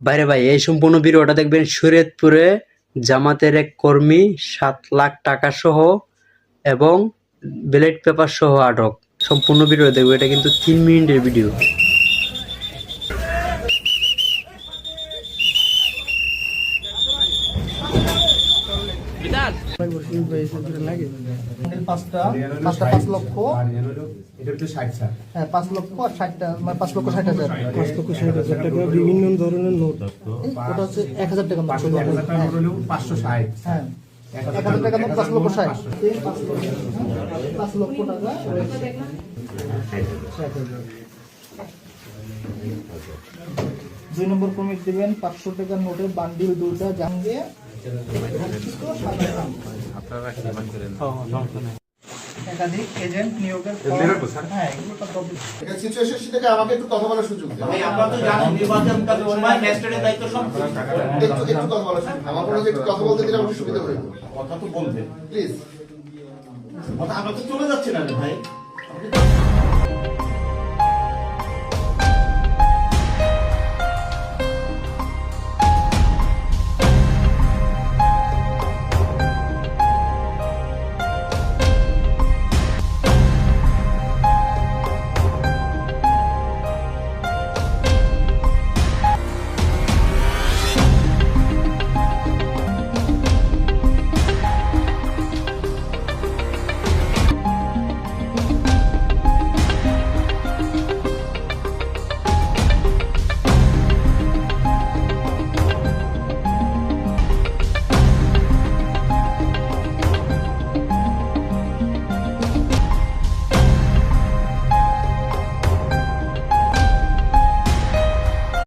বাইরে ভাই এই সম্পূর্ণ ভিডিওটা দেখবেন। শরীয়তপুরে জামাতের এক কর্মী 7 লাখ টাকা সহ এবং ব্যালট পেপার সহ আটক। সম্পূর্ণ ভিডিও দেখবো, এটা কিন্তু 3 মিনিটের ভিডিও। পাঁচটা 5 লক্ষ, এটা হচ্ছে 60 হ্যাঁ 5 লক্ষ আর 60টা মানে 5 লক্ষ 60,000 5,60,000 টাকা বিভিন্ন ধরনের নোট। ওটা হচ্ছে 1,000 টাকা নোট, 1,000 টাকা হলো 560। হ্যাঁ 1,000 টাকা নোট 5 লক্ষ 60, 5 লক্ষ টাকা 2 নম্বর কমিট দিবেন 500 টাকার নোটের বান্ডিল দুটো জাঙ্গে একাধিক এজেন্ট নিয়োগের হ্যাঁ এগুলো এটা সিচুয়েশন থেকে আমাকে একটু কথা বলার সুযোগ দিন। ভাই আপনারা তো জানেন নির্বাচনকালীন সময় ম্যাজিস্ট্রেটের দায়িত্ব সম্পূর্ণ। একটু কথা বলার সুযোগ। আমার মনে হয় একটু কথা বলতে দিলে আমার সুবিধা হবে। কথা তো বলবেন প্লিজ। আমরা তো চলে যাচ্ছি না রে ভাই।